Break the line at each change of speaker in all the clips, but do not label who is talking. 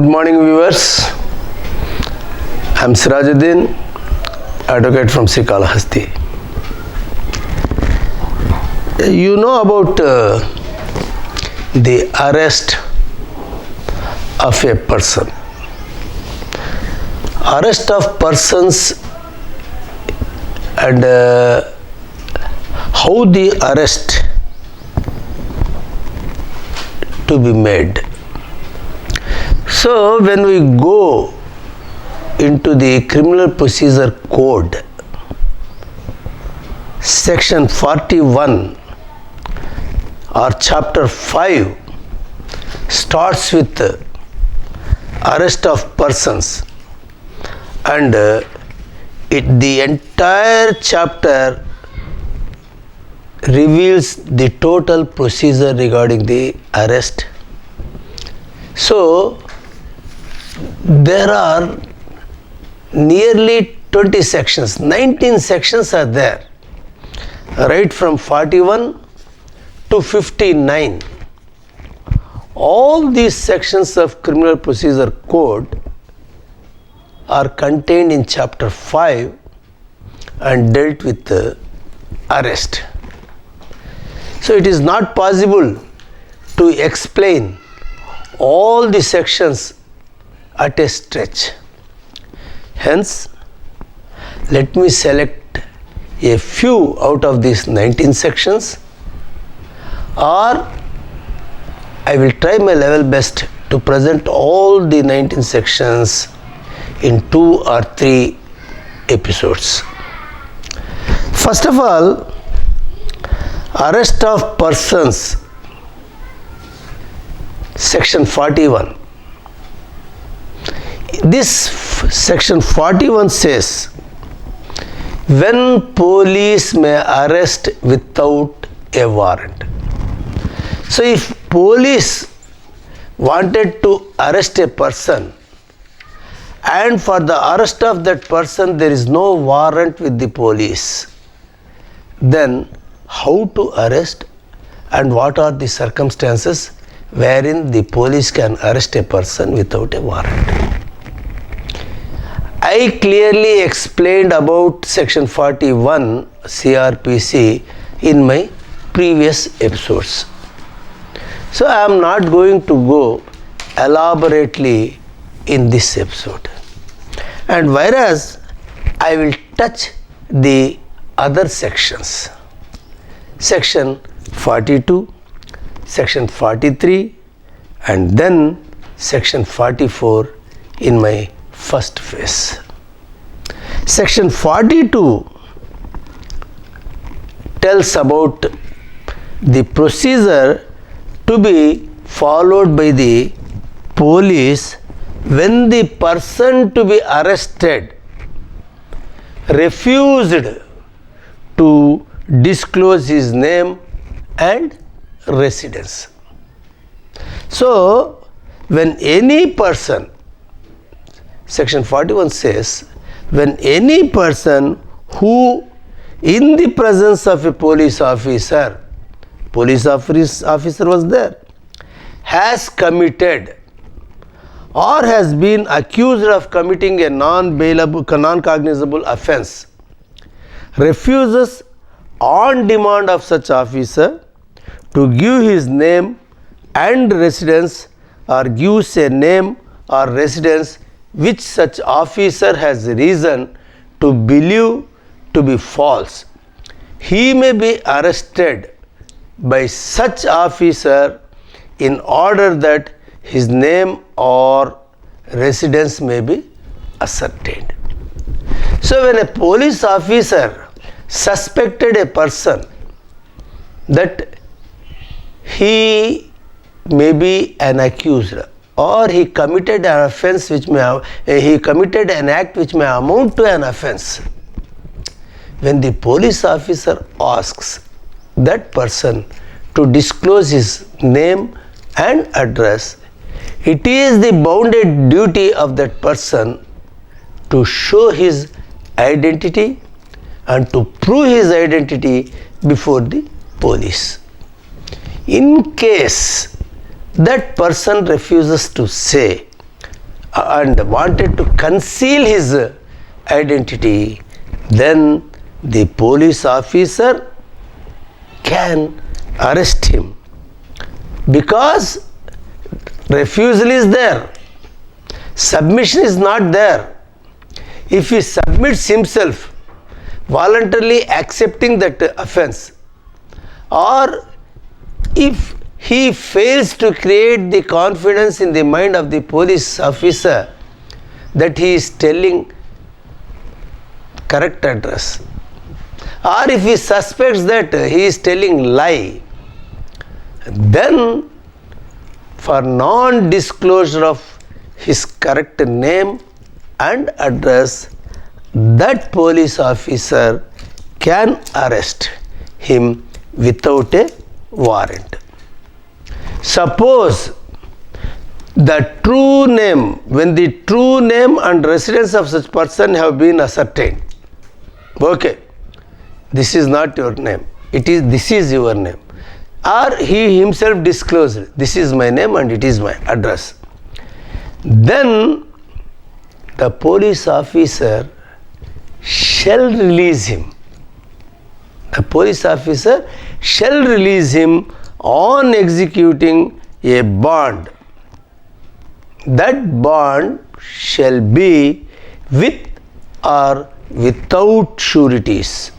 Good morning, viewers. I'm Sirajuddin, advocate from Srikalahasti. You know about the arrest of a person. Arrest of persons and how the arrest to be made. So when we go into the Criminal Procedure Code, section 41 or chapter 5 starts with arrest of persons, and the entire chapter reveals the total procedure regarding the arrest. So there are nearly 20 sections, 19 sections are there, right from 41 to 59. All these sections of Criminal Procedure Code are contained in chapter 5 and dealt with the arrest. So it is not possible to explain all the sections at a stretch. Hence, let me select a few out of these 19 sections, or I will try my level best to present all the 19 sections in 2 or 3 episodes. First of all, arrest of persons, section 41. This section 41 says, when police may arrest without a warrant. So if police wanted to arrest a person, and for the arrest of that person there is no warrant with the police, then how to arrest and what are the circumstances wherein the police can arrest a person without a warrant? I clearly explained about section 41 CRPC in my previous episodes. So I am not going to go elaborately in this episode. And whereas I will touch the other sections, section 42, section 43 and then section 44 in my first phase. Section 42 tells about the procedure to be followed by the police when the person to be arrested refused to disclose his name and residence. So when any person, section 41 says, when any person who in the presence of a police officer was there, has committed or has been accused of committing a non-cognizable offence, refuses on demand of such officer to give his name and residence, or gives a name or residence which such officer has reason to believe to be false, he may be arrested by such officer in order that his name or residence may be ascertained. So when a police officer suspected a person that he may be an accused or he committed an offence he committed an act which may amount to an offence, when the police officer asks that person to disclose his name and address, it is the bounded duty of that person to show his identity and to prove his identity before the police. In case that person refuses to say and wanted to conceal his identity, then the police officer can arrest him, because refusal is there, submission is not there. If he submits himself, voluntarily accepting that offense, or if he fails to create the confidence in the mind of the police officer that he is telling correct address, or if he suspects that he is telling lie, then for non-disclosure of his correct name and address, that police officer can arrest him without a warrant. Suppose the true name, when the true name and residence of such person have been ascertained, okay, this is not your name, this is your name, or he himself disclosed, this is my name and it is my address, then the police officer shall release him. The police officer shall release him on executing a bond. That bond shall be with or without sureties,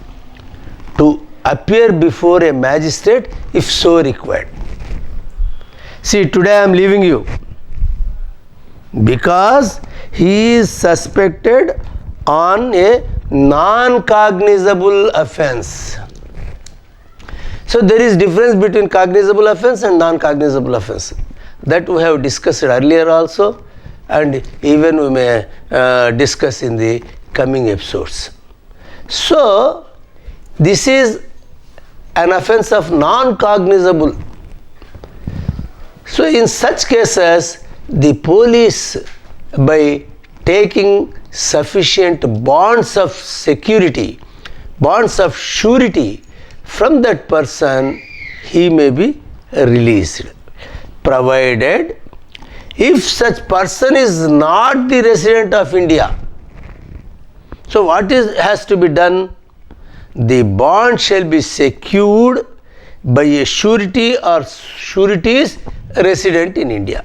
to appear before a magistrate if so required. See, today I am leaving you because he is suspected on a non-cognizable offense. So there is difference between cognizable offense and non-cognizable offense. That we have discussed earlier also, and even we may discuss in the coming episodes. So this is an offense of non-cognizable. So in such cases, the police, by taking sufficient bonds of security, bonds of surety from that person, he may be released, provided if such person is not the resident of India. So what has to be done? The bond shall be secured by a surety or sureties resident in India.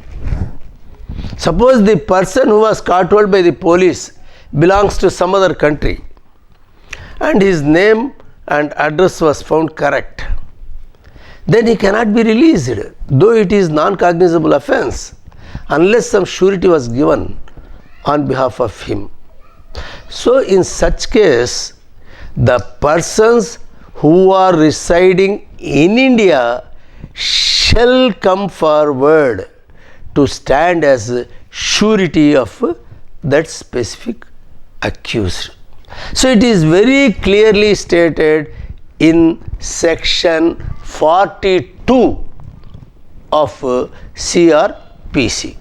Suppose the person who was caught hold by the police belongs to some other country and his name and address was found correct, then he cannot be released, though it is non-cognizable offense, unless some surety was given on behalf of him. So in such case, the persons who are residing in India shall come forward to stand as surety of that specific accused. So it is very clearly stated in section 42 of CRPC.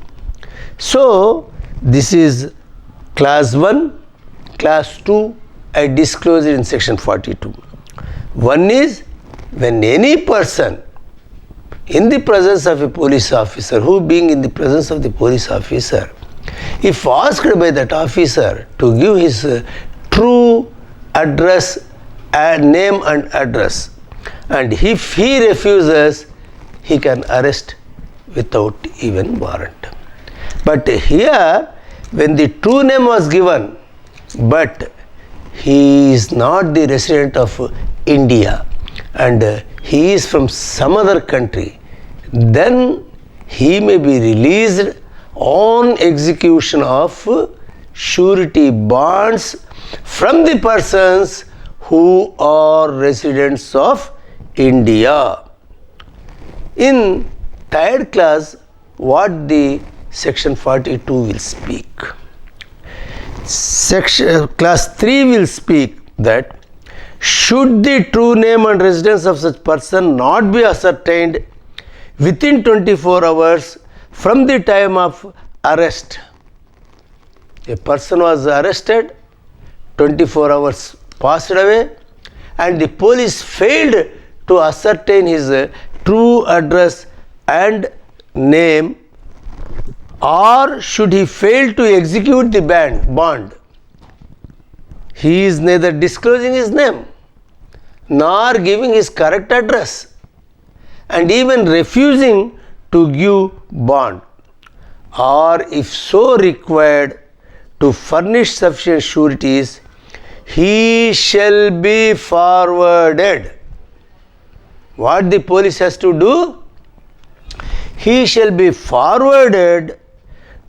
So this is class 1, class 2, I disclosed it in section 42. One is when any person in the presence of a police officer, who being in the presence of the police officer, if asked by that officer to give his true address and name and address, and if he refuses, he can arrest without even warrant. But here, when the true name was given, but he is not the resident of India and he is from some other country, then he may be released on execution of surety bonds from the persons who are residents of India. In third class, what the section 42 will speak? Class 3 will speak that should the true name and residence of such person not be ascertained within 24 hours from the time of arrest, a person was arrested, 24 hours passed away, and the police failed to ascertain his true address and name, or should he fail to execute the bond, he is neither disclosing his name nor giving his correct address and even refusing to give bond, or if so required to furnish sufficient sureties, he shall be forwarded. What the police has to do? He shall be forwarded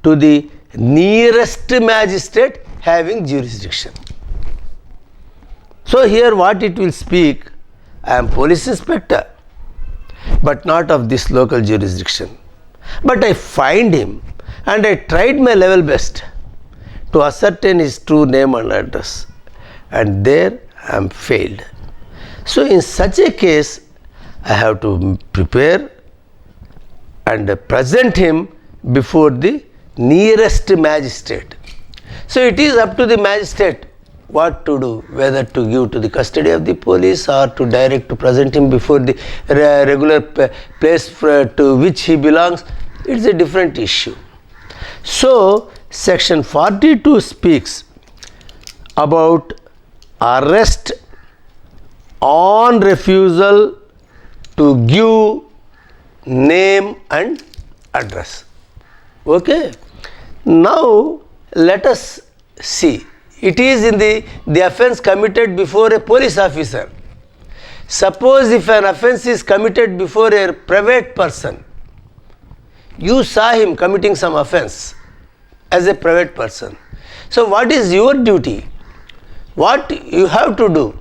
to the nearest magistrate having jurisdiction. So here what it will speak, I am police inspector, but not of this local jurisdiction. But I find him and I tried my level best to ascertain his true name and address, and there I am failed. So in such a case, I have to prepare and present him before the nearest magistrate. So it is up to the magistrate what to do, whether to give to the custody of the police or to direct to present him before the regular place to which he belongs. It's a different issue. So section 42 speaks about arrest on refusal to give name and address. Okay. Now let us see. It is in the offence committed before a police officer. Suppose if an offence is committed before a private person, you saw him committing some offence as a private person. So what is your duty? What you have to do?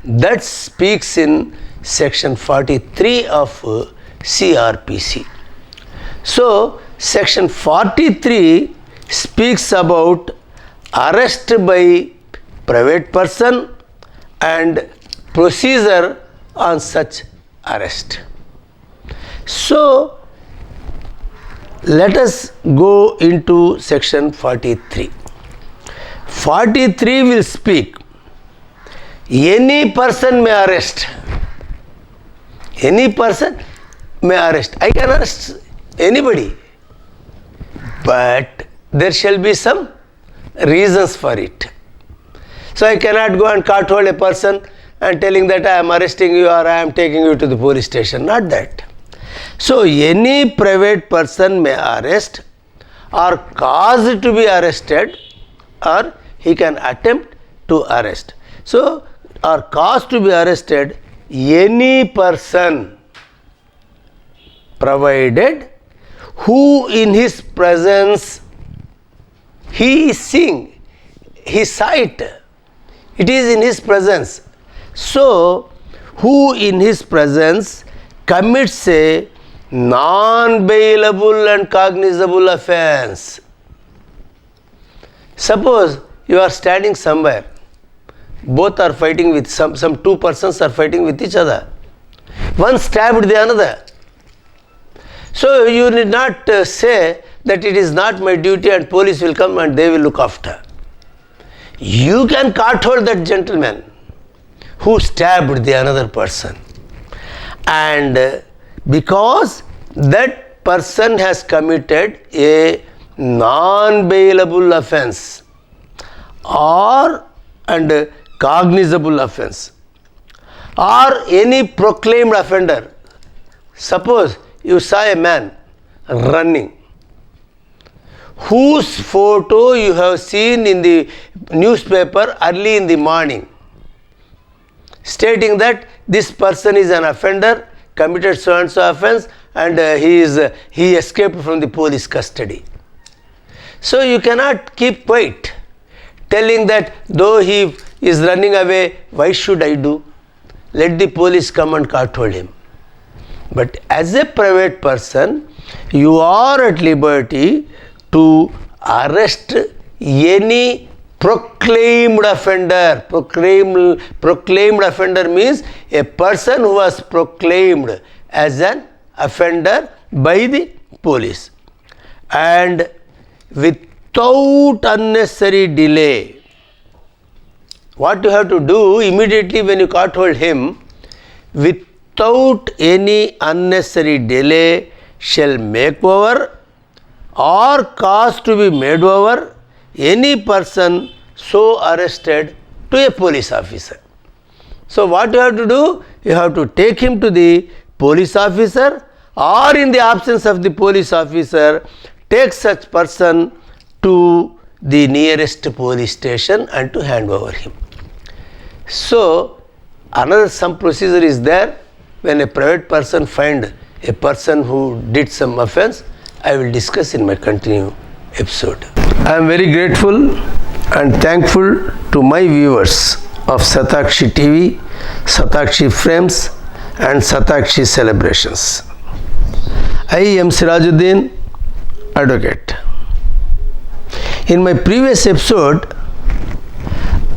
That speaks in section 43 of CRPC. So section 43 speaks about arrest by private person and procedure on such arrest. So let us go into section 43. 43 will speak, any person may arrest. Any person may arrest. I can arrest anybody, but there shall be some reasons for it. So I cannot go and cart hold a person and telling that I am arresting you or I am taking you to the police station. Not that. So any private person may arrest or cause to be arrested, or he can attempt to arrest. So or cause to be arrested any person, provided who in his presence he is seeing, he saw it, it is in his presence. So who in his presence commits a non-bailable and cognizable offence. Suppose you are standing somewhere, both are fighting with some two persons are fighting with each other. One stabbed the another. So you need not say that it is not my duty and police will come and they will look after. You can cart hold that gentleman who stabbed the another person. And because that person has committed a non-bailable offence or and cognizable offence or any proclaimed offender. Suppose you saw a man running whose photo you have seen in the newspaper early in the morning, stating that this person is an offender, committed so and so offence, and he escaped from the police custody. So you cannot keep quiet, telling that though he is running away, why should I do? Let the police come and cart hold him. But as a private person, you are at liberty to arrest any proclaimed offender. Proclaimed offender means a person who was proclaimed as an offender by the police, and without unnecessary delay. What you have to do immediately when you cart hold him, without any unnecessary delay, shall make over or cause to be made over any person so arrested to a police officer. So what you have to do? You have to take him to the police officer, or in the absence of the police officer, take such person to the nearest police station and to hand over him. So another some procedure is there when a private person find a person who did some offense. I will discuss in my continuing episode. I am very grateful and thankful to my viewers of Satakshi TV, Satakshi Frames and Satakshi Celebrations. I am Sirajuddin, advocate. In my previous episode,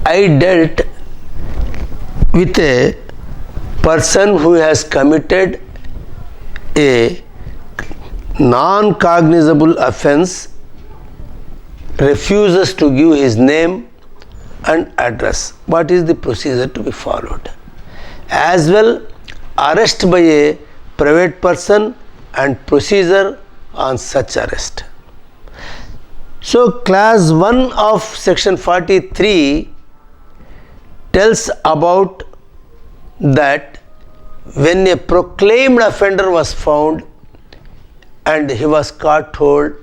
I dealt with a person who has committed a non-cognizable offense, refuses to give his name and address. What is the procedure to be followed? As well, arrest by a private person and procedure on such arrest. So, class 1 of section 43 tells about that when a proclaimed offender was found and he was caught hold,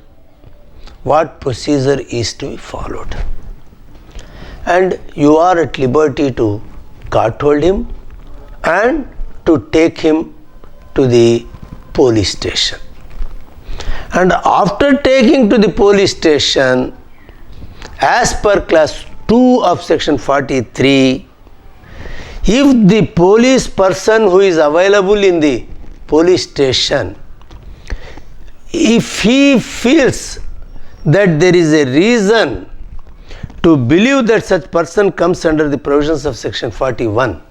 what procedure is to be followed. And you are at liberty to caught hold him and to take him to the police station. And after taking to the police station, as per class 2 of section 43, if the police person who is available in the police station, if he feels that there is a reason to believe that such person comes under the provisions of section 41,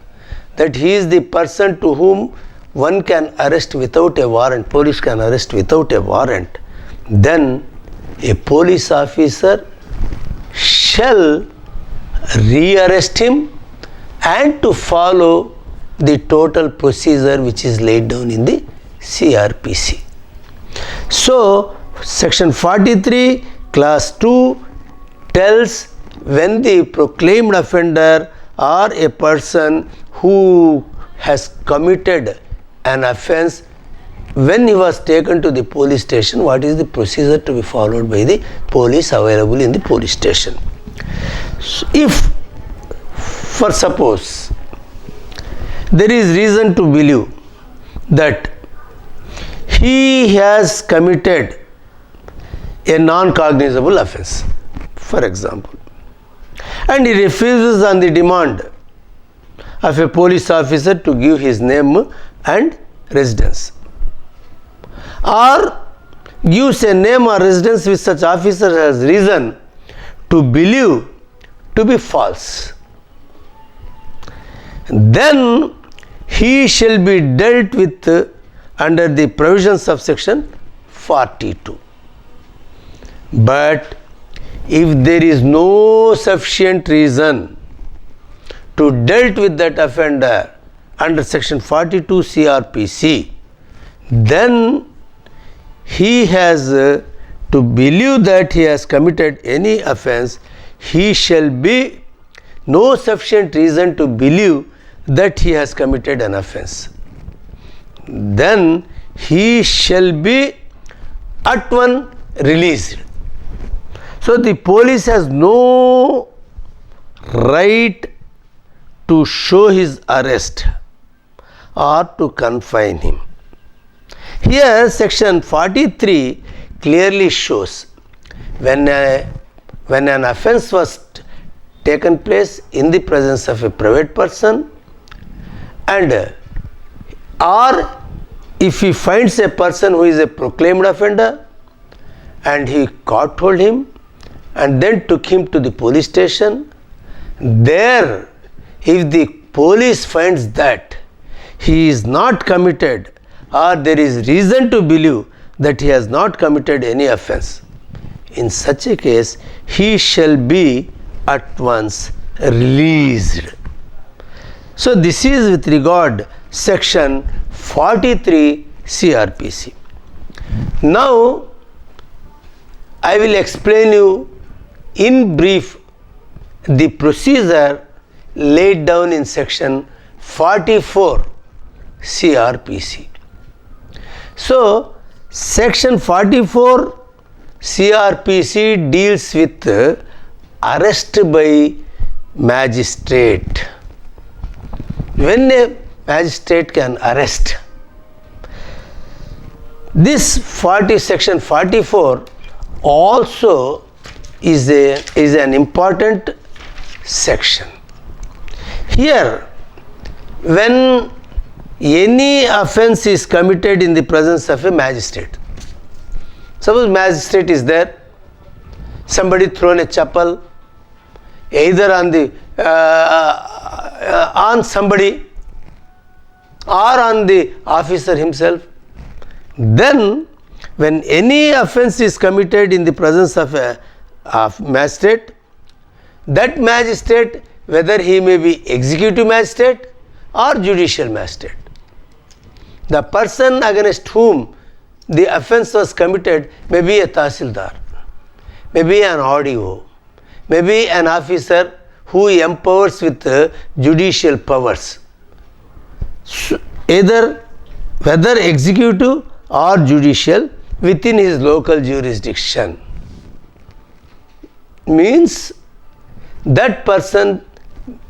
that he is the person to whom one can arrest without a warrant, police can arrest without a warrant, then a police officer shall re-arrest him and to follow the total procedure which is laid down in the CRPC. So, section 43 class 2 tells when the proclaimed offender or a person who has committed an offense, when he was taken to the police station, what is the procedure to be followed by the police available in the police station. So if, for suppose, there is reason to believe that he has committed a non-cognizable offense, for example, and he refuses on the demand of a police officer to give his name and residence, or gives a name or residence which such officer has reason to believe to be false, then he shall be dealt with under the provisions of section 42. But if there is no sufficient reason to dealt with that offender under section 42 CRPC, then he has to believe that he has committed any offense, he shall be no sufficient reason to believe that he has committed an offense. Then he shall be at once released. So the police has no right to show his arrest or to confine him. Here section 43 clearly shows when an offense was taken place in the presence of a private person, and or if he finds a person who is a proclaimed offender and he caught hold him and then took him to the police station, there if the police finds that he is not committed or there is reason to believe that he has not committed any offense, in such a case he shall be at once released. So this is with regard section 43 CRPC. Now I will explain you in brief the procedure laid down in section 44 CRPC. So, section 44 CRPC deals with arrest by magistrate. When a magistrate can arrest, this section 44 also is an important section. Here, when any offence is committed in the presence of a magistrate, suppose magistrate is there, somebody thrown a chappal either on the on somebody or on the officer himself, then when any offence is committed in the presence of a magistrate, that magistrate, whether he may be executive magistrate or judicial magistrate, the person against whom the offence was committed may be a Tahsildar, may be an RDO, may be an officer who empowers with judicial powers, either whether executive or judicial within his local jurisdiction. Means that person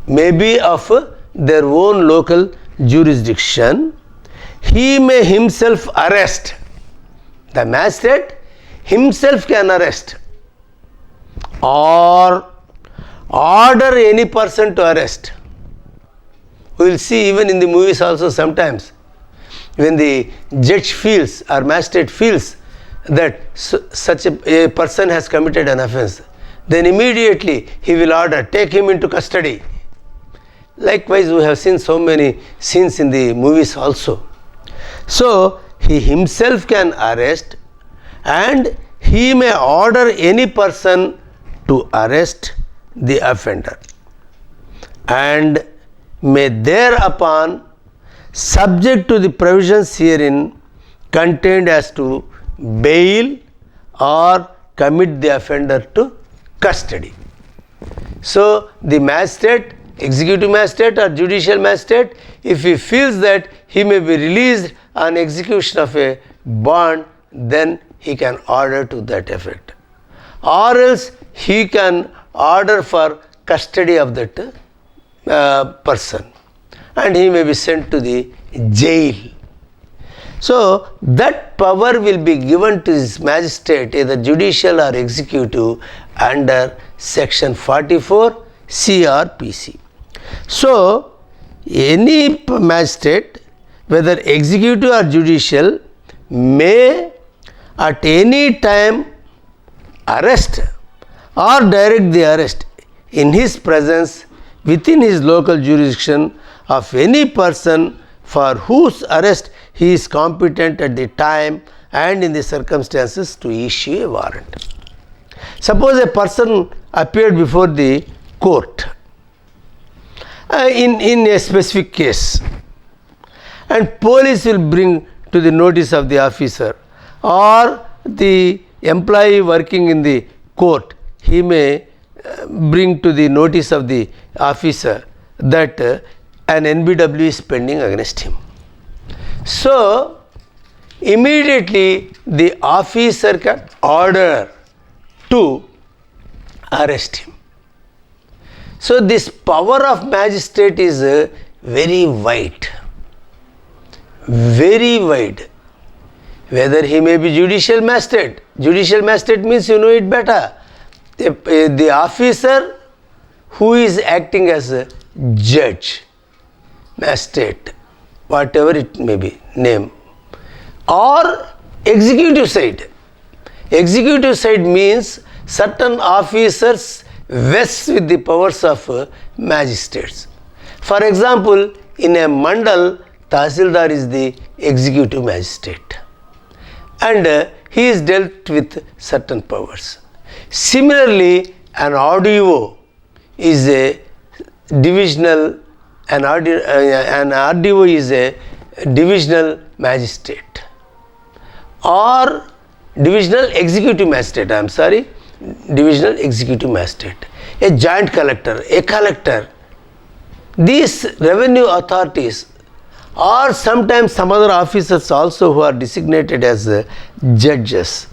may be of their own local jurisdiction. He may himself arrest. The magistrate himself can arrest or order any person to arrest. We will see even in the movies also sometimes when the judge feels or magistrate feels that such a person has committed an offence, then immediately he will order, take him into custody. Likewise, we have seen so many scenes in the movies also. So, he himself can arrest and he may order any person to arrest the offender and may thereupon, subject to the provisions herein contained as to bail or commit the offender to custody. So, the magistrate, executive magistrate or judicial magistrate, if he feels that he may be released on execution of a bond, then he can order to that effect. Or else he can order for custody of that person and he may be sent to the jail. So, that power will be given to this magistrate, either judicial or executive, under section 44 CRPC. So, any magistrate, whether executive or judicial, may at any time arrest or direct the arrest in his presence within his local jurisdiction of any person for whose arrest he is competent at the time and in the circumstances to issue a warrant. Suppose a person appeared before the court in a specific case and police will bring to the notice of the officer or the employee working in the court, he may bring to the notice of the officer that an NBW is pending against him. So, immediately the officer can order to arrest him. So, this power of magistrate is very wide, very wide. Whether he may be judicial magistrate means you know it better. The officer who is acting as a judge, magistrate, whatever it may be, name, or executive side. Executive side means certain officers vest with the powers of magistrates. For example, in a mandal, Tahsildar is the executive magistrate and he is dealt with certain powers. Similarly, an RDO is a divisional, an RDO is a divisional magistrate, or divisional executive magistrate, I am sorry, divisional executive magistrate, a joint collector, a collector. These revenue authorities or sometimes some other officers also who are designated as judges,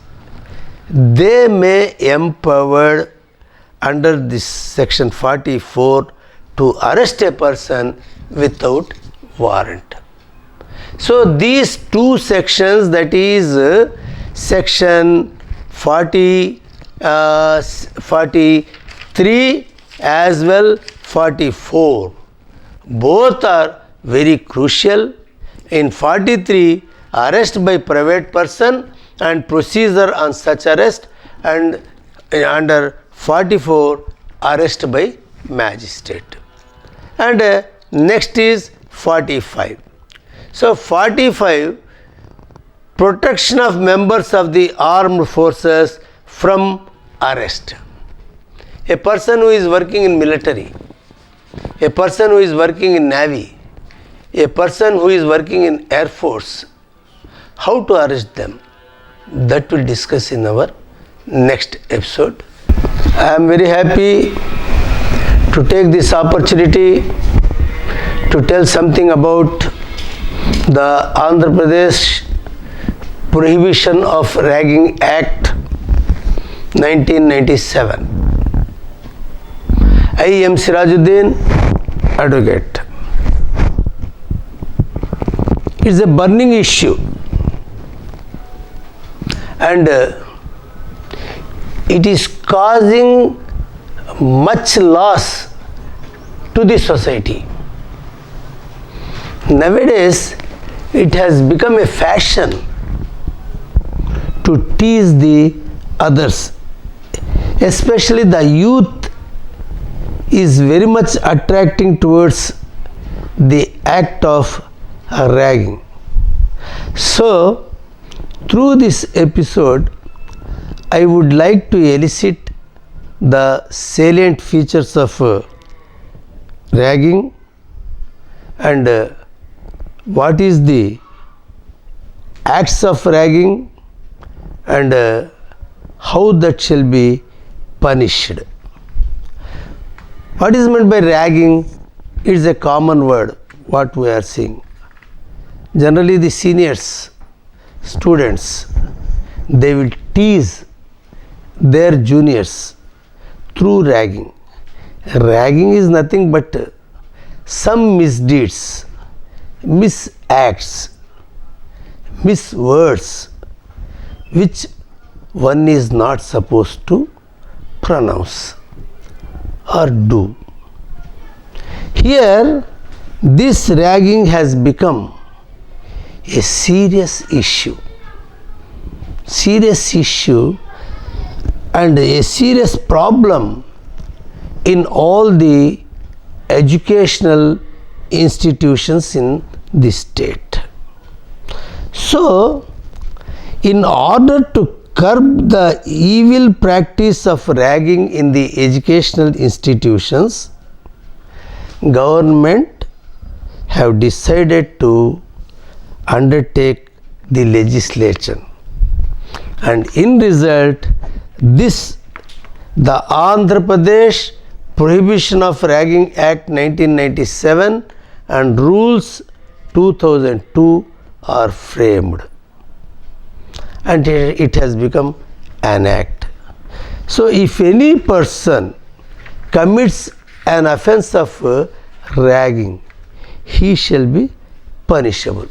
they may empowered under this section 44 to arrest a person without warrant. So these two sections, that is section 43 as well 44, both are very crucial. In 43, arrest by private person and procedure on such arrest, and under 44, arrest by magistrate. And next is 45. So 45, protection of members of the armed forces from arrest. A person who is working in military, a person who is working in navy, a person who is working in air force, how to arrest them? That we'll discuss in our next episode. I am very happy to take this opportunity to tell something about the Andhra Pradesh Prohibition of Ragging Act 1997. I am Sirajuddin, advocate. It's a burning issue, and it is causing much loss to the society. Nowadays, it has become a fashion to tease the others, especially the youth is very much attracting towards the act of ragging. So, through this episode, I would like to elicit the salient features of ragging and what is the acts of ragging and how that shall be punished. What is meant by ragging? It is a common word what we are seeing. Generally the seniors, students, they will tease their juniors through ragging. Ragging is nothing but some misdeeds, misacts, miswords which one is not supposed to pronounce or do. Here, this ragging has become a serious issue and a serious problem in all the educational institutions in the state. So, in order to curb the evil practice of ragging in the educational institutions, government have decided to undertake the legislation, and in result the Andhra Pradesh Prohibition of Ragging Act 1997 and Rules 2002 are framed, and it has become an act. So if any person commits an offence of ragging, he shall be punishable.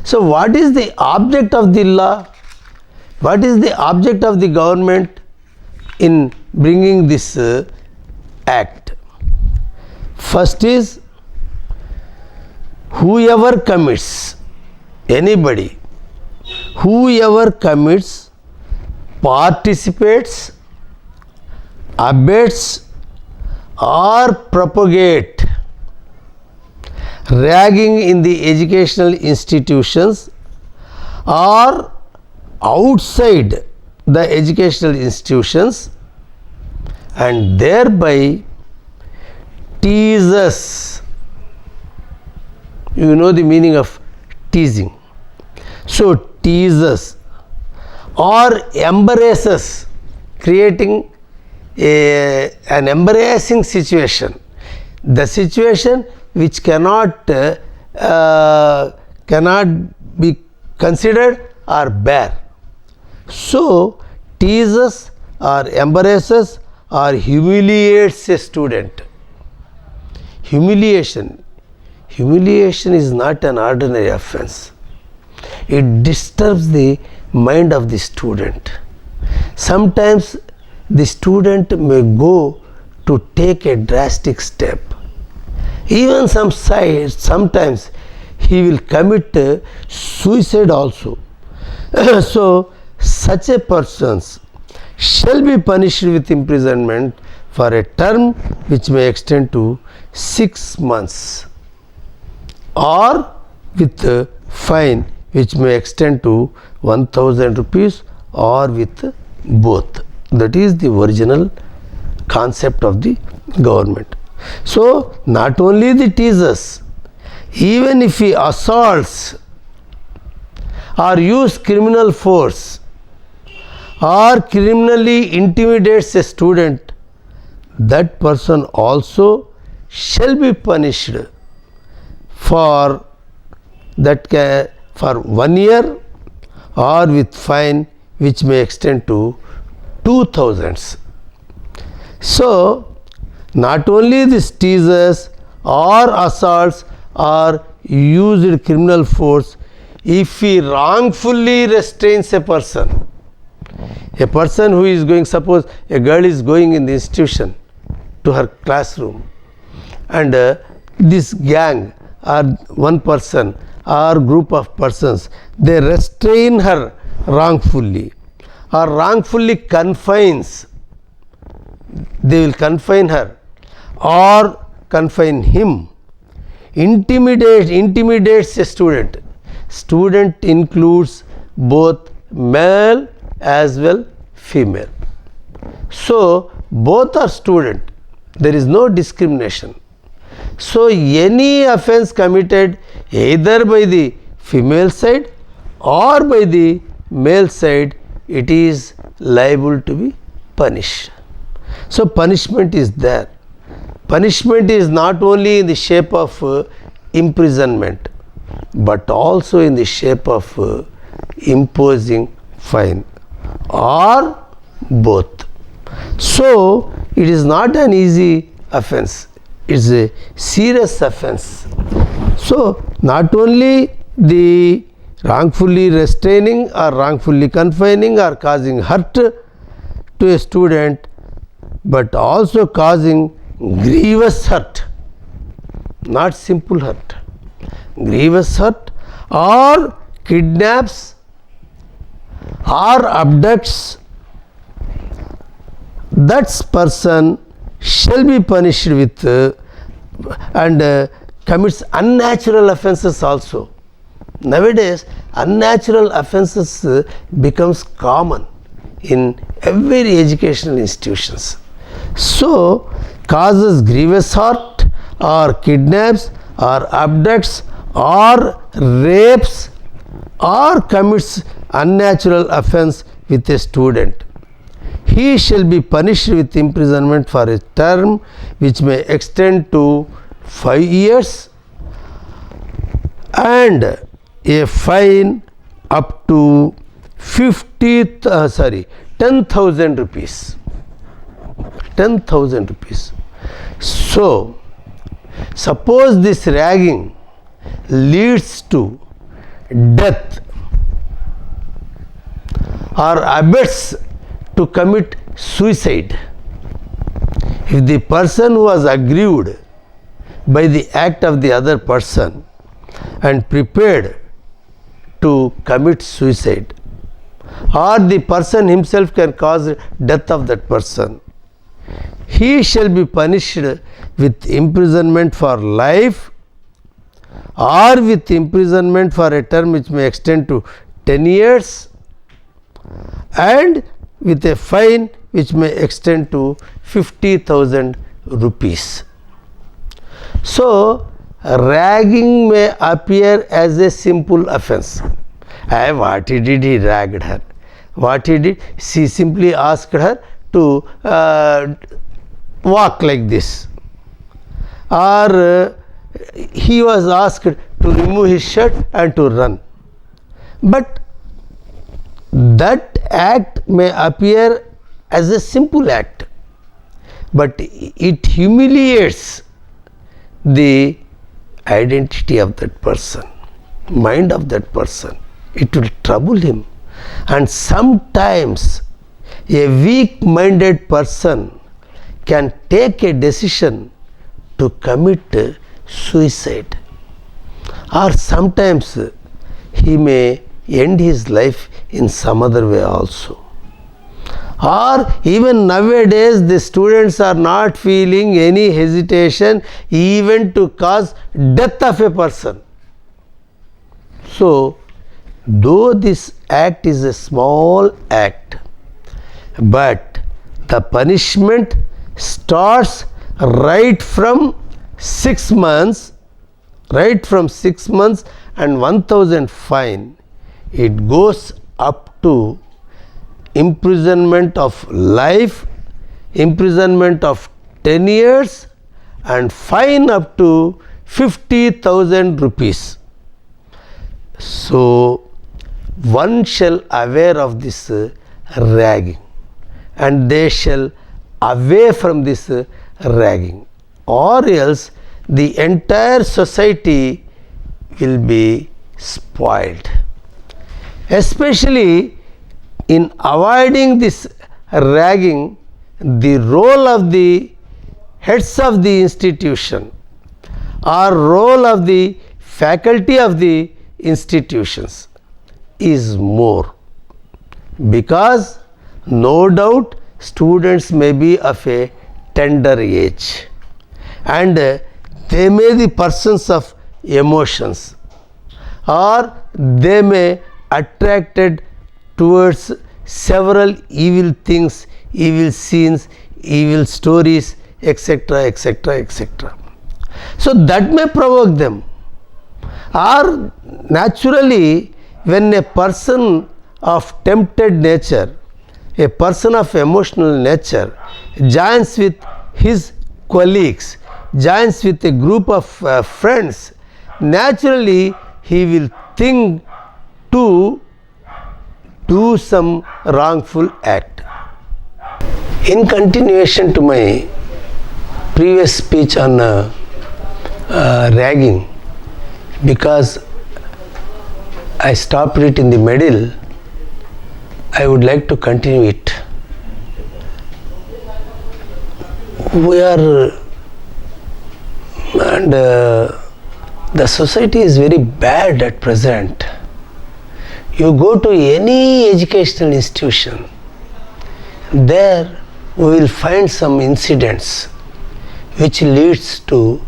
So what is the object of the law? What is the object of the government in bringing this act? First is, whoever commits, anybody, whoever commits, participates, abets or propagate ragging in the educational institutions or outside the educational institutions and thereby teases. You know the meaning of teasing. So teases or embarrasses, creating an embarrassing situation, the situation which cannot be considered or bear. So teases or embarrasses or humiliates a student. Humiliation is not an ordinary offense. It disturbs the mind of the student. Sometimes the student may go to take a drastic step. Even sometimes he will commit suicide also. So such a person shall be punished with imprisonment for a term which may extend to 6 months, or with a fine which may extend to 1000 rupees, or with both. That is the original concept of the government. So not only the teasers, even if he assaults or use criminal force or criminally intimidates a student, that person also shall be punished for 1 year, or with fine which may extend to 2000. So not only these teasers or assaults or used criminal force, if he wrongfully restrains a person who is going, suppose a girl is going in the institution to her classroom, and this gang or one person or group of persons, they restrain her wrongfully or wrongfully confines, they will confine her or confine him, intimidates a student. Student includes both male as well female. So both are student, there is no discrimination. So any offense committed either by the female side or by the male side, it is liable to be punished. So punishment is there. Punishment is not only in the shape of imprisonment, but also in the shape of imposing fine, or both. So it is not an easy offense, it is a serious offense. So not only the wrongfully restraining or wrongfully confining or causing hurt to a student, but also causing grievous hurt, not simple hurt, grievous hurt, or kidnaps or abducts, that person shall be punished with and commits unnatural offences also. Nowadays unnatural offences becomes common in every educational institutions. So causes grievous hurt or kidnaps or abducts or rapes or commits unnatural offense with a student, he shall be punished with imprisonment for a term which may extend to 5 years and a fine up to 10,000 rupees. 10,000 rupees. So suppose this ragging leads to death or abets to commit suicide, if the person who was aggrieved by the act of the other person and prepared to commit suicide, or the person himself can cause death of that person, he shall be punished with imprisonment for life or with imprisonment for a term which may extend to 10 years and with a fine which may extend to 50,000 rupees. So ragging may appear as a simple offense. What did he ragged her? What he did, she simply asked her to walk like this, or he was asked to remove his shirt and to run. But that act may appear as a simple act, but it humiliates the identity of that person, mind of that person. It will trouble him. And sometimes a weak-minded person can take a decision to commit suicide, or sometimes he may end his life in some other way also. Or even nowadays the students are not feeling any hesitation even to cause death of a person. So, though this act is a small act, but the punishment starts right from 6 months, and 1,000 fine. It goes up to imprisonment of life, imprisonment of 10 years, and fine up to 50,000 rupees. So, one shall aware of this ragging, and they shall away from this ragging, or else the entire society will be spoiled. Especially in avoiding this ragging, the role of the heads of the institution or role of the faculty of the institutions is more, because no doubt students may be of a tender age, and they may be persons of emotions, or they may attracted towards several evil things, evil scenes, evil stories, etc., etc., etc. So that may provoke them. Or naturally, when a person of tempted nature, a person of emotional nature joins with his colleagues, joins with a group of friends, naturally he will think to do some wrongful act. In continuation to my previous speech on ragging, because I stopped it in the middle, I would like to continue it. We are, and the society is very bad at present. You go to any educational institution, there we will find some incidents which leads to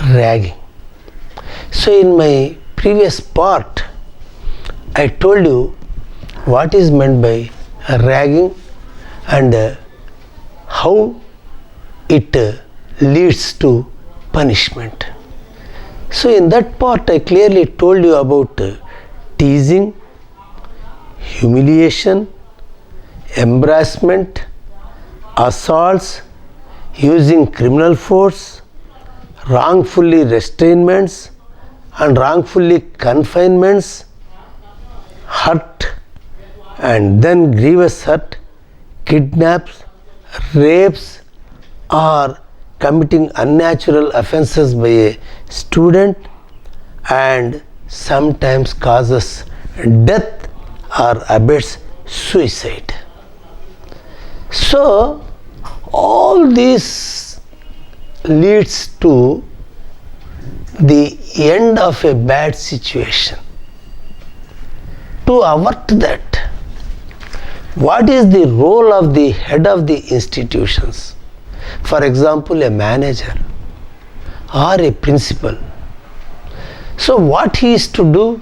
ragging. So in my previous part, I told you what is meant by ragging and how it leads to punishment. So in that part I clearly told you about teasing, humiliation, embarrassment, assaults, using criminal force, wrongfully restrainments and wrongfully confinements, hurt and then grievous hurt, kidnaps, rapes, or committing unnatural offences by a student, and sometimes causes death or abets suicide. So all this leads to the end of a bad situation. To avert that, what is the role of the head of the institutions? For example, a manager or a principal. So what he is to do?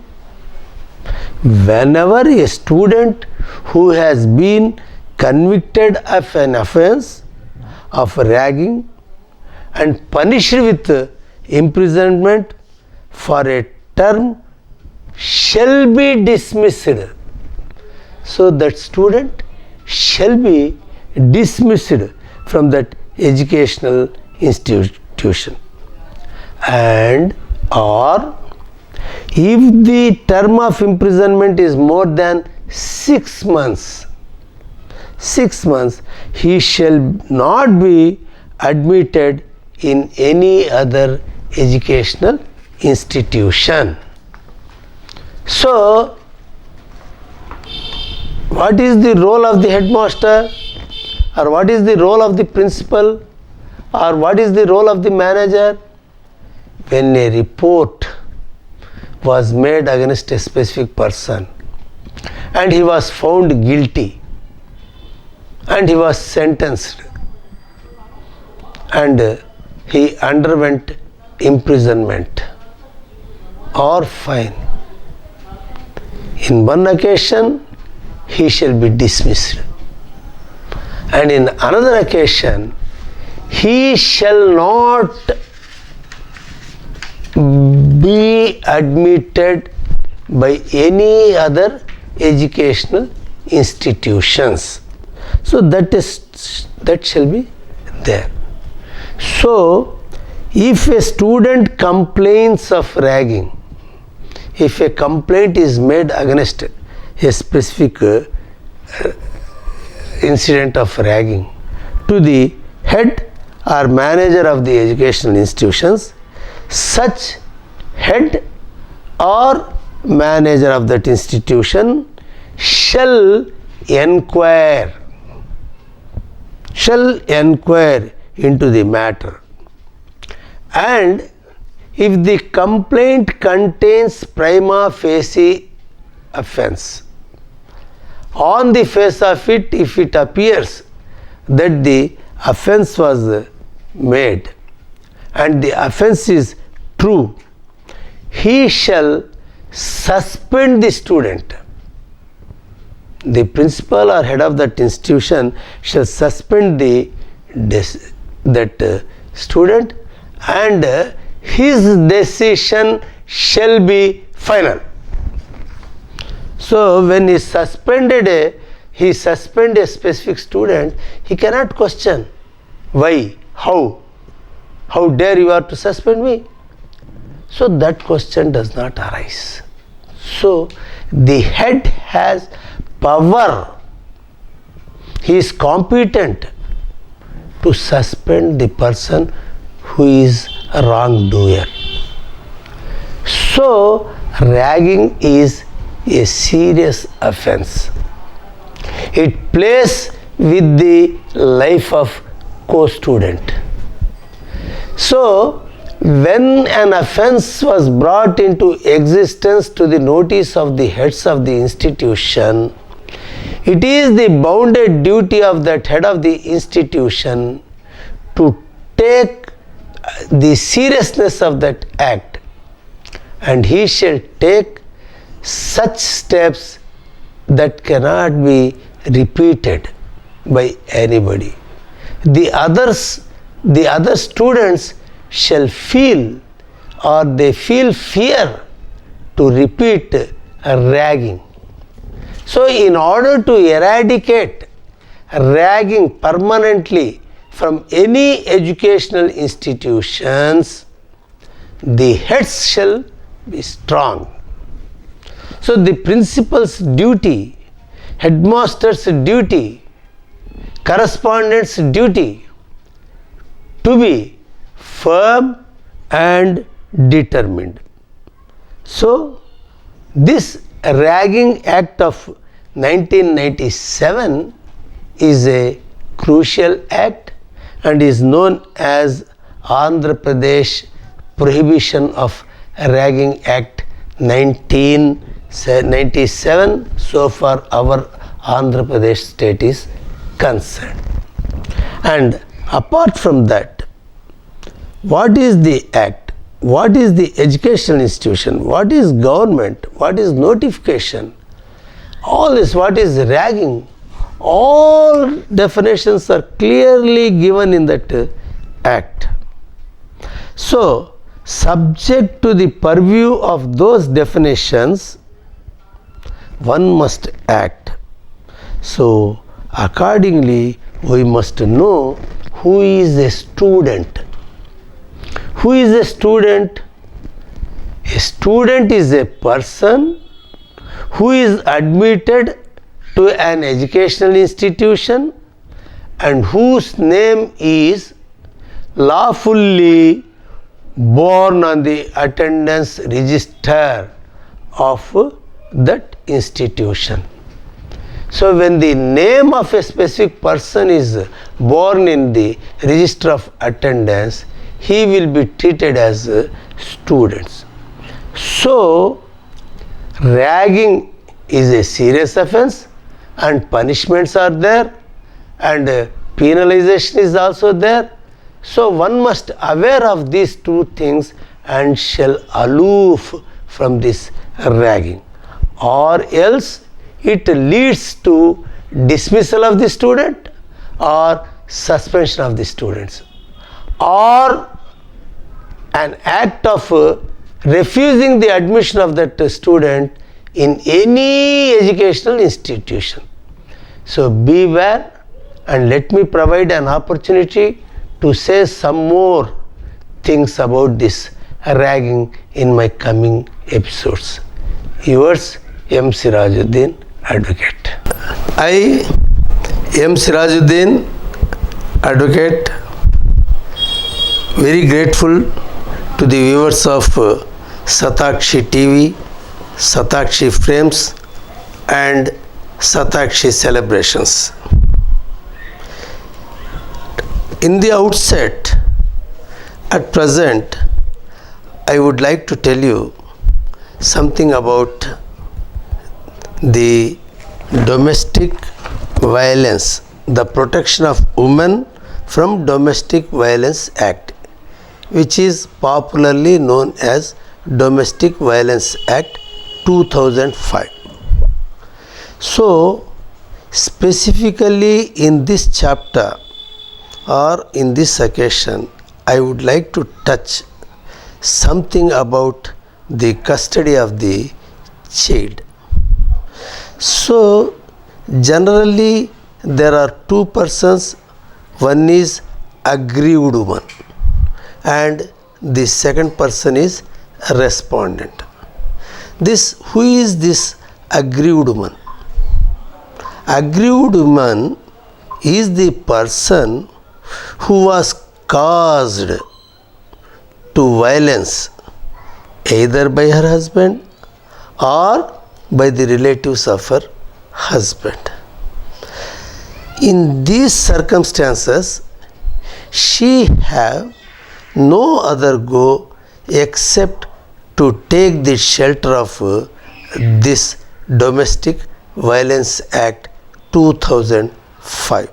Whenever a student who has been convicted of an offence of ragging and punished with imprisonment for a term shall be dismissed. so that student shall be dismissed from that educational institution. And or if the term of imprisonment is more than 6 months, he shall not be admitted in any other educational institution. So, what is the role of the headmaster, or what is the role of the principal, or what is the role of the manager? When a report was made against a specific person and he was found guilty and he was sentenced and he underwent imprisonment or fine, in one occasion he shall be dismissed, and in another occasion he shall not be admitted by any other educational institutions. So that shall be there. So if a student complains of ragging, if a complaint is made against a specific incident of ragging to the head or manager of the educational institutions, such head or manager of that institution shall inquire into the matter, and if the complaint contains prima facie offence, on the face of it, if it appears that the offence was made and the offence is true, he shall suspend the student. The principal or head of that institution shall suspend that student, and his decision shall be final. So when he suspend a specific student, he cannot question why, how dare you are to suspend me. So that question does not arise. So the head has power, he is competent to suspend the person who is a wrongdoer. So ragging is a serious offence. It plays with the life of co-student. So when an offence was brought into existence to the notice of the heads of the institution, it is the bounded duty of that head of the institution to take the seriousness of that act, and he shall take such steps that cannot be repeated by anybody. The other students shall feel, or they feel fear to repeat ragging. So in order to eradicate ragging permanently from any educational institutions, the heads shall be strong. So the principal's duty, headmaster's duty, correspondent's duty to be firm and determined. So this ragging act of 1997 is a crucial act and is known as Andhra Pradesh Prohibition of Ragging Act 1997, so far our Andhra Pradesh state is concerned. And apart from that, what is the act? What is the educational institution? What is government? What is notification? All this, what is ragging? All definitions are clearly given in that act. So, subject to the purview of those definitions, one must act So accordingly, we must know who is a student. Who is a student? A student is a person who is admitted to an educational institution and whose name is lawfully born on the attendance register of that institution. So when the name of a specific person is born in the register of attendance, he will be treated as students. So ragging is a serious offense and punishments are there and penalization is also there. So one must aware of these two things and shall aloof from this ragging, or else it leads to dismissal of the student or suspension of the students, or an act of refusing the admission of that student in any educational institution. So beware, and let me provide an opportunity to say some more things about this ragging in my coming episodes. Yours, M. Sirajuddin, Advocate. I, M. Sirajuddin, Advocate, very grateful to the viewers of Satakshi TV, Satakshi Frames and Satakshi Celebrations. In the outset, at present, I would like to tell you something about the domestic violence, the Protection of Women from Domestic Violence Act, which is popularly known as Domestic Violence Act 2005. So, specifically in this chapter or in this occasion, I would like to touch something about the custody of the child. So, generally there are two persons, one is aggrieved woman and the second person is respondent. Who is this aggrieved woman? Aggrieved woman is the person who was caused to violence either by her husband or by the relatives of her husband. In these circumstances, she have no other go except to take the shelter of this Domestic Violence Act 2005.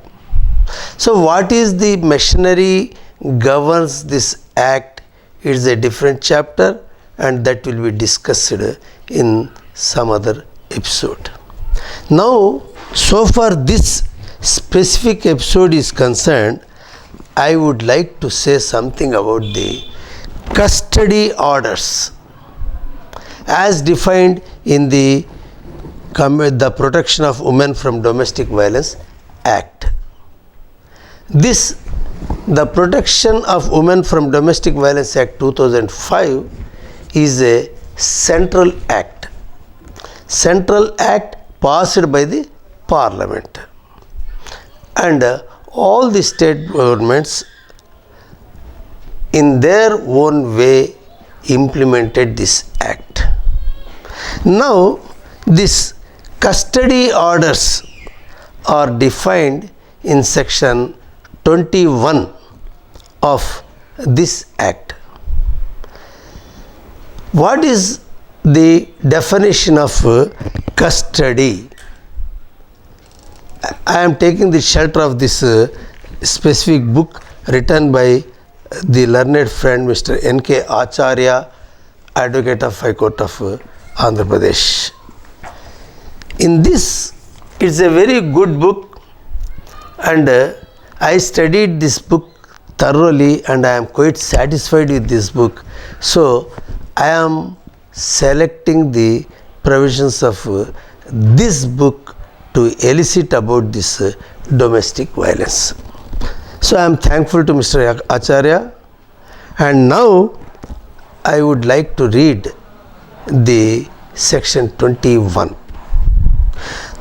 So what is the machinery governs this act? It is a different chapter and that will be discussed in some other episode. Now, so far this specific episode is concerned, I would like to say something about the custody orders as defined in the Protection of Women from Domestic Violence Act. The Protection of Women from Domestic Violence Act 2005 is a central act. Central act passed by the Parliament, and all the state governments in their own way implemented this act. Now, these custody orders are defined in section 21 of this act. What is the definition of custody? I am taking the shelter of this specific book written by the learned friend Mr. N.K. Acharya, Advocate of High Court of Andhra Pradesh. In this, it's a very good book, and I studied this book thoroughly and I am quite satisfied with this book. So, I am selecting the provisions of this book to elicit about this domestic violence. So I am thankful to Mr. Acharya, and now I would like to read the section 21.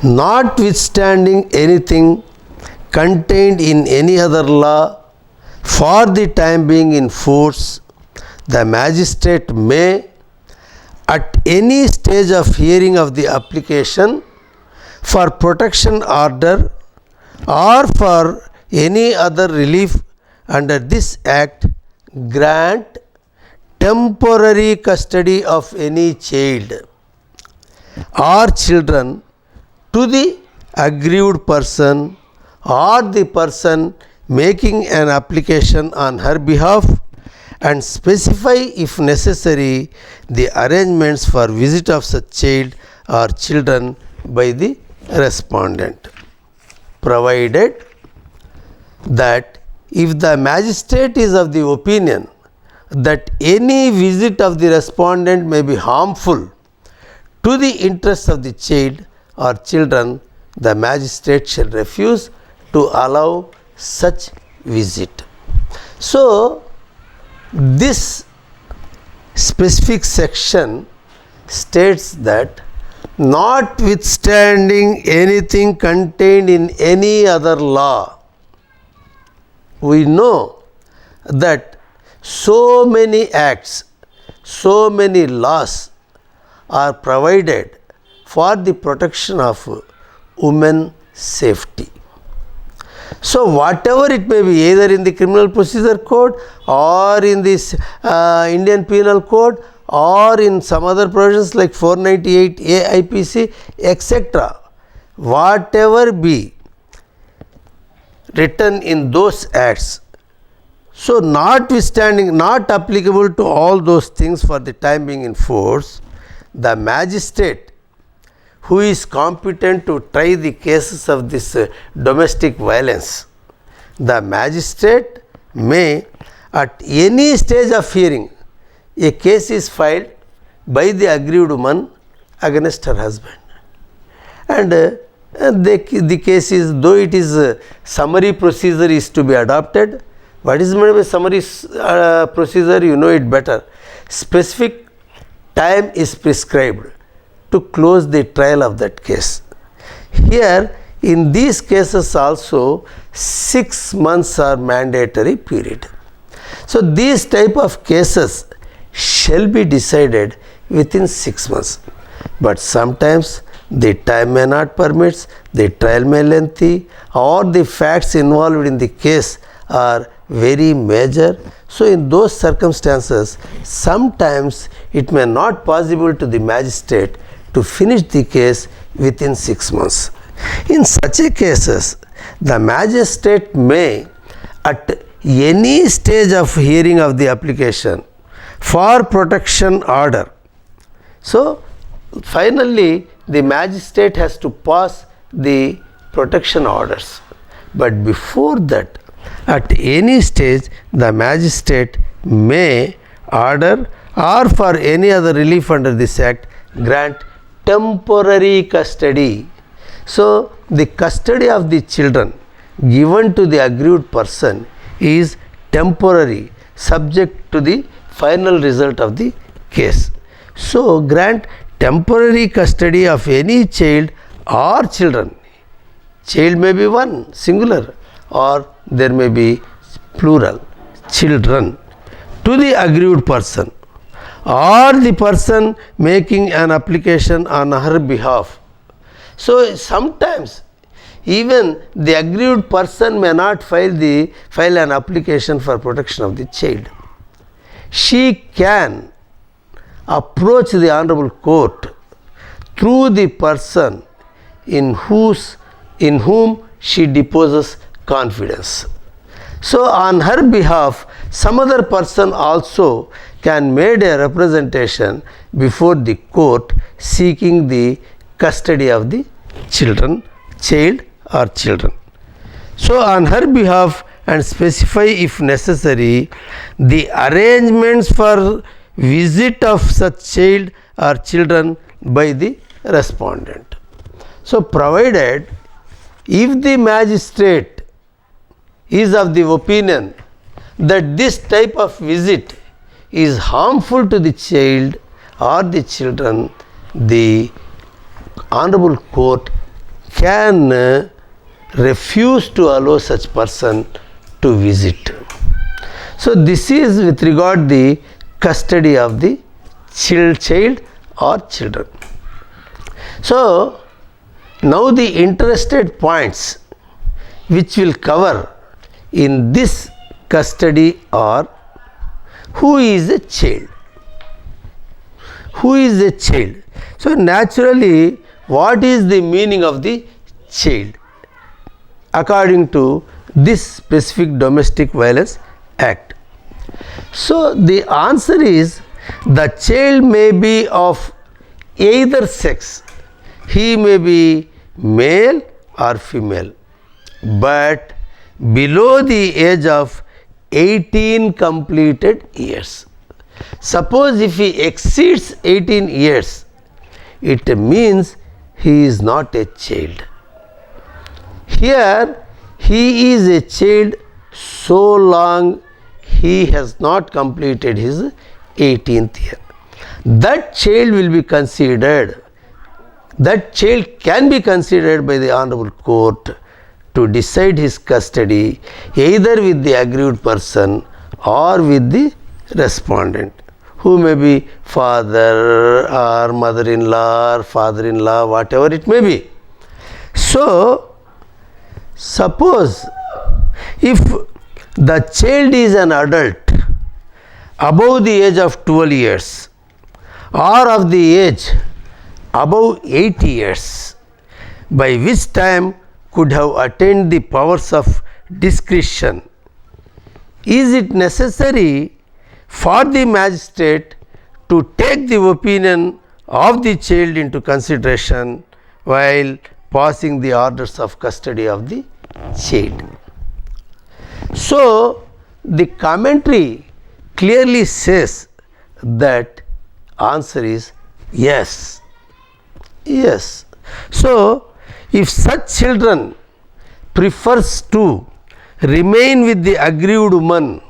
Notwithstanding anything contained in any other law for the time being in force, the magistrate may, at any stage of hearing of the application for protection order or for any other relief under this act, grant temporary custody of any child or children to the aggrieved person or the person making an application on her behalf, and specify if necessary the arrangements for visit of such child or children by the respondent, provided that if the magistrate is of the opinion that any visit of the respondent may be harmful to the interests of the child or children, the magistrate shall refuse to allow such visit. So, this specific section states that notwithstanding anything contained in any other law, we know that so many acts, so many laws are provided for the protection of women's safety. So, whatever it may be, either in the Criminal Procedure Code or in this Indian Penal Code or in some other provisions like 498A IPC, etc., whatever be written in those acts, so notwithstanding, not applicable to all those things for the time being in force, the magistrate who is competent to try the cases of this domestic violence, the magistrate may at any stage of hearing, a case is filed by the aggrieved woman against her husband, and the case is, though it is summary procedure is to be adopted. What is meant by summary procedure? You know it better. Specific time is prescribed to close the trial of that case. Here, in these cases also, 6 months are mandatory period. So, these type of cases shall be decided within 6 months. But sometimes the time may not permit, the trial may lengthy, or the facts involved in the case are very major. So, in those circumstances, sometimes it may not possible to the magistrate to finish the case within 6 months. In such a cases, the magistrate may at any stage of hearing of the application for protection order. So, finally, the magistrate has to pass the protection orders, but before that, at any stage, the magistrate may order or for any other relief under this act grant temporary custody. So, the custody of the children given to the aggrieved person is temporary, subject to the final result of the case. So, grant temporary custody of any child or children. Child may be one, singular, or there may be plural, children, to the aggrieved person or the person making an application on her behalf. So, sometimes even the aggrieved person may not file an application for protection of the child. She can approach the Honorable Court through the person in whom she deposes confidence. So, on her behalf, some other person also can make a representation before the court seeking the custody of the child or children. So, on her behalf and specify if necessary the arrangements for visit of such child or children by the respondent. So, provided if the magistrate is of the opinion that this type of visit is harmful to the child or the children, the Honorable Court can refuse to allow such person to visit. So, this is with regard the custody of the child or children. So, now the interested points which will cover in this custody are: who is a child? Who is a child? So, naturally, what is the meaning of the child according to this specific Domestic Violence Act? So, the answer is the child may be of either sex. He may be male or female, but below the age of 18 completed years. Suppose if he exceeds 18 years, it means he is not a child. Here he is a child so long he has not completed his 18th year. That child will be considered, that child can be considered by the Honorable Court to decide his custody either with the aggrieved person or with the respondent, who may be father or mother-in-law or father-in-law, whatever it may be. So, suppose if the child is an adult above the age of 12 years or of the age above 80 years, by which time could have attained the powers of discretion, is it necessary for the magistrate to take the opinion of the child into consideration while passing the orders of custody of the child? So, the commentary clearly says that answer is yes. Yes. So, if such children prefers to remain with the aggrieved woman,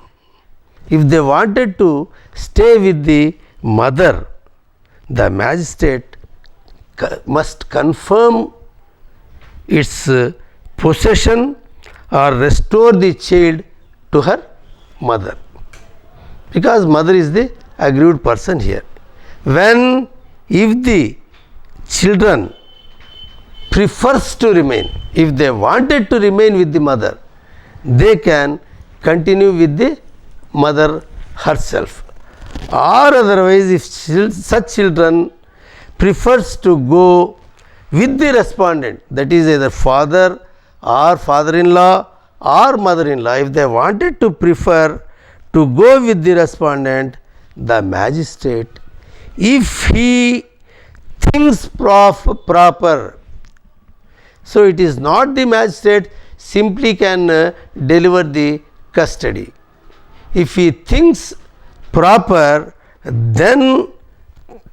if they wanted to stay with the mother, the magistrate must confirm its possession or restore the child to her mother, because mother is the aggrieved person here. When if the children prefers to remain, if they wanted to remain with the mother, they can continue with the mother herself, or otherwise if such children prefers to go with the respondent, that is either father or father-in-law or mother-in-law, if they wanted to prefer to go with the respondent, the magistrate, if he thinks proper, so it is not the magistrate simply can deliver the custody. If he thinks proper, then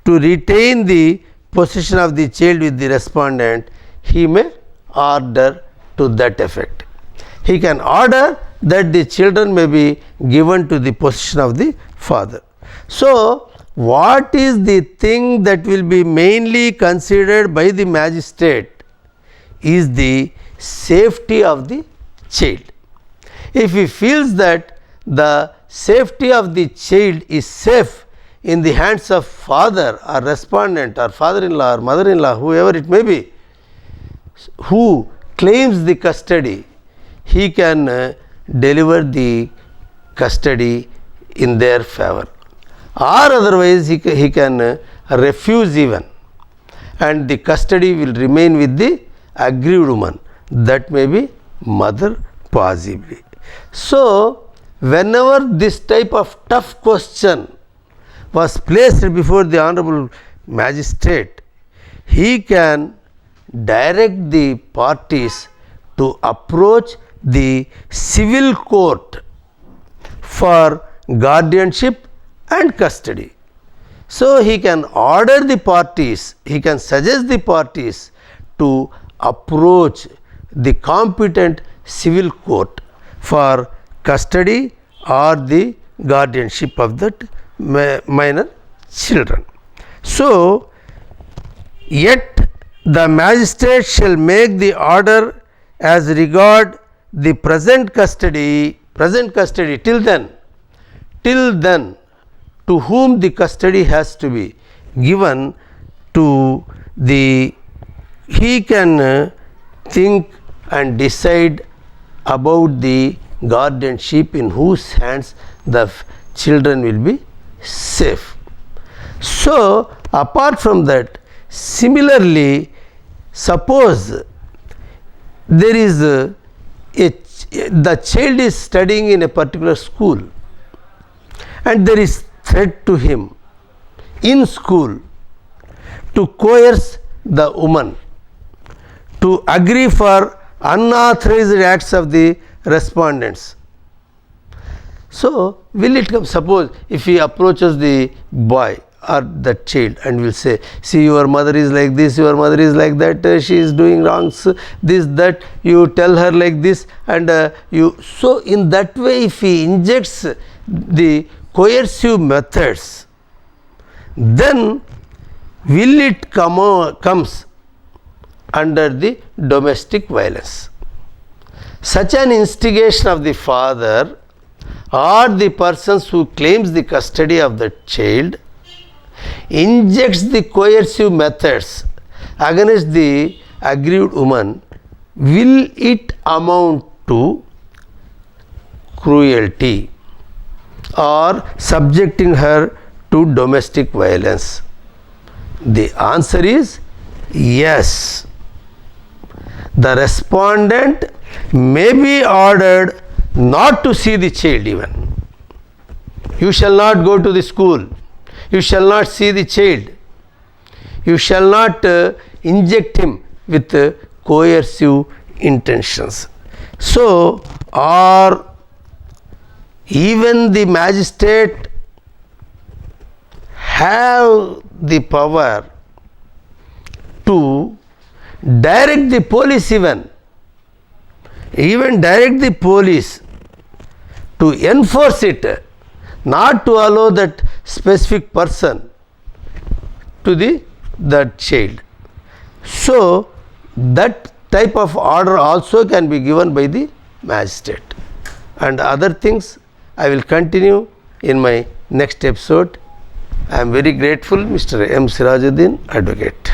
to retain the possession of the child with the respondent, he may order to that effect. He can order that the children may be given to the possession of the father. So, what is the thing that will be mainly considered by the magistrate is the safety of the child. If he feels that the safety of the child is safe in the hands of father or respondent or father-in-law or mother-in-law, whoever it may be, who claims the custody, he can deliver the custody in their favor, or otherwise he can refuse even, and the custody will remain with the aggrieved woman, that may be mother possibly. So, whenever this type of tough question was placed before the Honorable Magistrate, he can direct the parties to approach the civil court for guardianship and custody. So, he can order the parties, he can suggest the parties to approach the competent civil court for custody or the guardianship of that minor children. So, yet the magistrate shall make the order as regard the present custody till then to whom the custody has to be given to the, he can think and decide about the guardianship in whose hands the children will be safe. So, apart from that, similarly, suppose there is the child is studying in a particular school and there is threat to him in school to coerce the woman to agree for unauthorized acts of the respondents. So, will it come? Suppose if he approaches the boy or that child and will say, see, your mother is like this, your mother is like that, she is doing wrongs, this, that, you tell her like this, and so in that way if he injects the coercive methods, then will it comes under the domestic violence. Such an instigation of the father or the persons who claims the custody of the child injects the coercive methods against the aggrieved woman, will it amount to cruelty or subjecting her to domestic violence? The answer is yes. The respondent may be ordered not to see the child even. You shall not go to the school. You shall not see the child. You shall not inject him with coercive intentions. So, or even the magistrate have the power to direct the police, even direct the police to enforce it, not to allow that specific person to that child. So, that type of order also can be given by the magistrate, and other things I will continue in my next episode. I am very grateful, Mr. M. Sirajuddin, Advocate.